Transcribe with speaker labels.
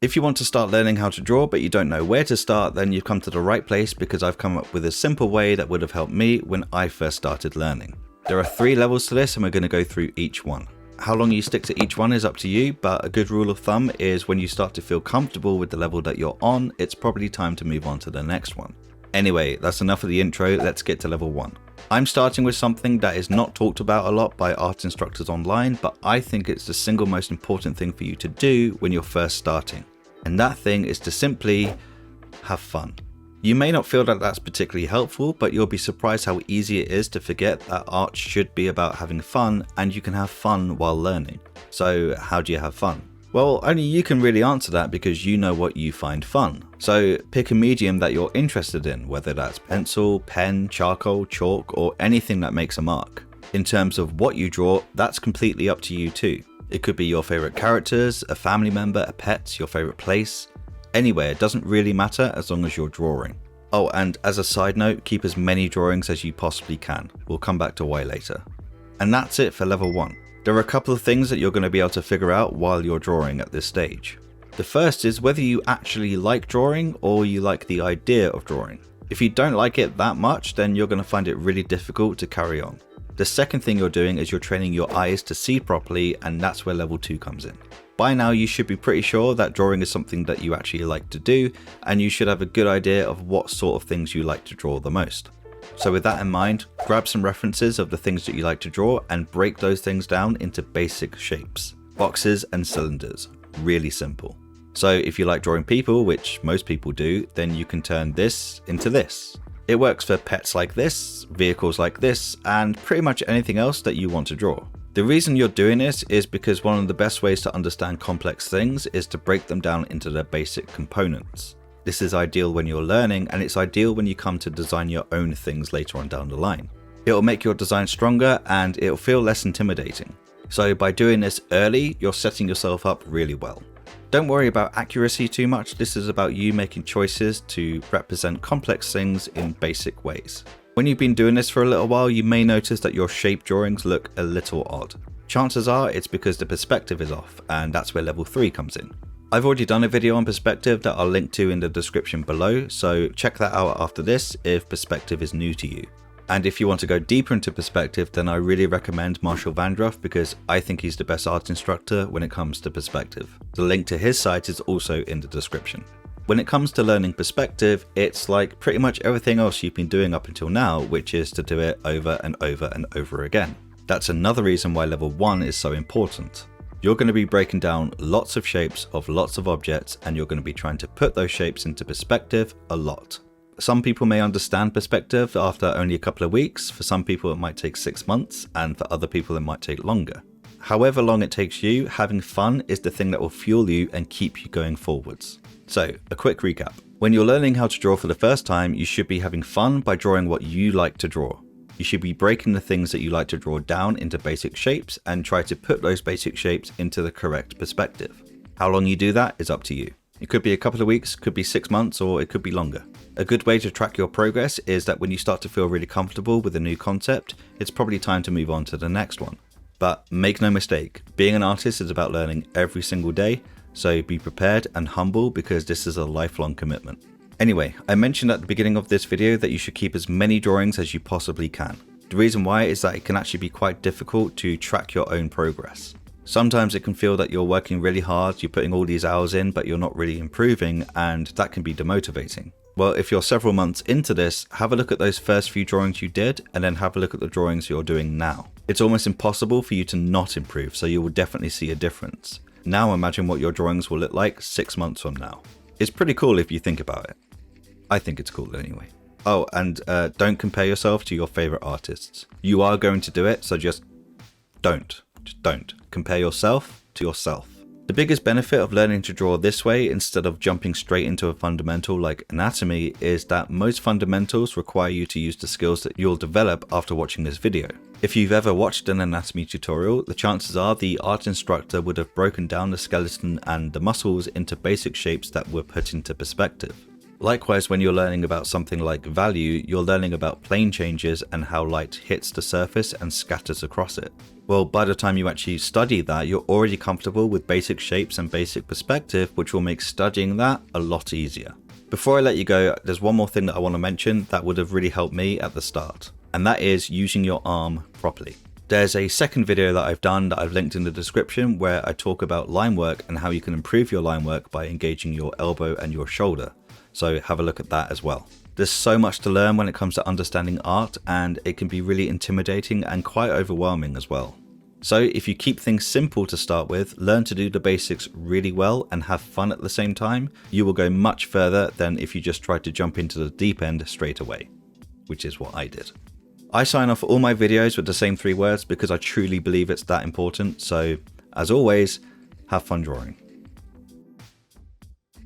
Speaker 1: If you want to start learning how to draw but you don't know where to start, then you've come to the right place, because I've come up with a simple way that would have helped me when I first started learning. There are 3 levels to this and we're going to go through each one. How long you stick to each one is up to you, but a good rule of thumb is when you start to feel comfortable with the level that you're on, it's probably time to move on to the next one. Anyway, that's enough of the intro, let's get to level 1. I'm starting with something that is not talked about a lot by art instructors online, but I think it's the single most important thing for you to do when you're first starting. And that thing is to simply have fun. You may not feel that that's particularly helpful, but you'll be surprised how easy it is to forget that art should be about having fun, and you can have fun while learning. So how do you have fun? Well, only you can really answer that, because you know what you find fun. So pick a medium that you're interested in, whether that's pencil, pen, charcoal, chalk, or anything that makes a mark. In terms of what you draw, that's completely up to you too. It could be your favorite characters, a family member, a pet, your favorite place. Anywhere, it doesn't really matter as long as you're drawing. Oh, and as a side note, keep as many drawings as you possibly can. We'll come back to why later. And that's it for level 1. There are a couple of things that you're going to be able to figure out while you're drawing at this stage. The first is whether you actually like drawing or you like the idea of drawing. If you don't like it that much, then you're going to find it really difficult to carry on. The second thing you're doing is you're training your eyes to see properly, and that's where level 2 comes in. By now you should be pretty sure that drawing is something that you actually like to do, and you should have a good idea of what sort of things you like to draw the most. So with that in mind, grab some references of the things that you like to draw and break those things down into basic shapes. Boxes and cylinders. Really simple. So if you like drawing people, which most people do, then you can turn this into this. It works for pets like this, vehicles like this, and pretty much anything else that you want to draw. The reason you're doing this is because one of the best ways to understand complex things is to break them down into their basic components. This is ideal when you're learning, and it's ideal when you come to design your own things later on down the line. It'll make your design stronger and it'll feel less intimidating. So by doing this early, you're setting yourself up really well. Don't worry about accuracy too much. This is about you making choices to represent complex things in basic ways. When you've been doing this for a little while, you may notice that your shape drawings look a little odd. Chances are it's because the perspective is off, and that's where level 3 comes in. I've already done a video on perspective that I'll link to in the description below, so check that out after this if perspective is new to you. And if you want to go deeper into perspective, then I really recommend Marshall Vandroff, because I think he's the best art instructor when it comes to perspective. The link to his site is also in the description. When it comes to learning perspective, it's like pretty much everything else you've been doing up until now, which is to do it over and over and over again. That's another reason why level 1 is so important. You're going to be breaking down lots of shapes of lots of objects, and you're going to be trying to put those shapes into perspective a lot. Some people may understand perspective after only a couple of weeks, for some people it might take 6 months, and for other people it might take longer. However long it takes you, having fun is the thing that will fuel you and keep you going forwards. So, a quick recap. When you're learning how to draw for the first time, you should be having fun by drawing what you like to draw. You should be breaking the things that you like to draw down into basic shapes and try to put those basic shapes into the correct perspective. How long you do that is up to you. It could be a couple of weeks, could be 6 months, or it could be longer. A good way to track your progress is that when you start to feel really comfortable with a new concept, it's probably time to move on to the next one. But make no mistake, being an artist is about learning every single day, so be prepared and humble, because this is a lifelong commitment. Anyway, I mentioned at the beginning of this video that you should keep as many drawings as you possibly can. The reason why is that it can actually be quite difficult to track your own progress. Sometimes it can feel that you're working really hard, you're putting all these hours in, but you're not really improving, and that can be demotivating. Well, if you're several months into this, have a look at those first few drawings you did, and then have a look at the drawings you're doing now. It's almost impossible for you to not improve, so you will definitely see a difference. Now imagine what your drawings will look like 6 months from now. It's pretty cool if you think about it. I think it's cool anyway. Oh, and don't compare yourself to your favorite artists. You are going to do it, so just don't. Just don't. Compare yourself to yourself. The biggest benefit of learning to draw this way instead of jumping straight into a fundamental like anatomy is that most fundamentals require you to use the skills that you'll develop after watching this video. If you've ever watched an anatomy tutorial, the chances are the art instructor would have broken down the skeleton and the muscles into basic shapes that were put into perspective. Likewise, when you're learning about something like value, you're learning about plane changes and how light hits the surface and scatters across it. Well, by the time you actually study that, you're already comfortable with basic shapes and basic perspective, which will make studying that a lot easier. Before I let you go, there's one more thing that I want to mention that would have really helped me at the start, and that is using your arm properly. There's a second video that I've done that I've linked in the description where I talk about line work and how you can improve your line work by engaging your elbow and your shoulder. So have a look at that as well. There's so much to learn when it comes to understanding art, and it can be really intimidating and quite overwhelming as well. So if you keep things simple to start with, learn to do the basics really well and have fun at the same time, you will go much further than if you just try to jump into the deep end straight away, which is what I did. I sign off all my videos with the same 3 words because I truly believe it's that important. So as always, have fun drawing.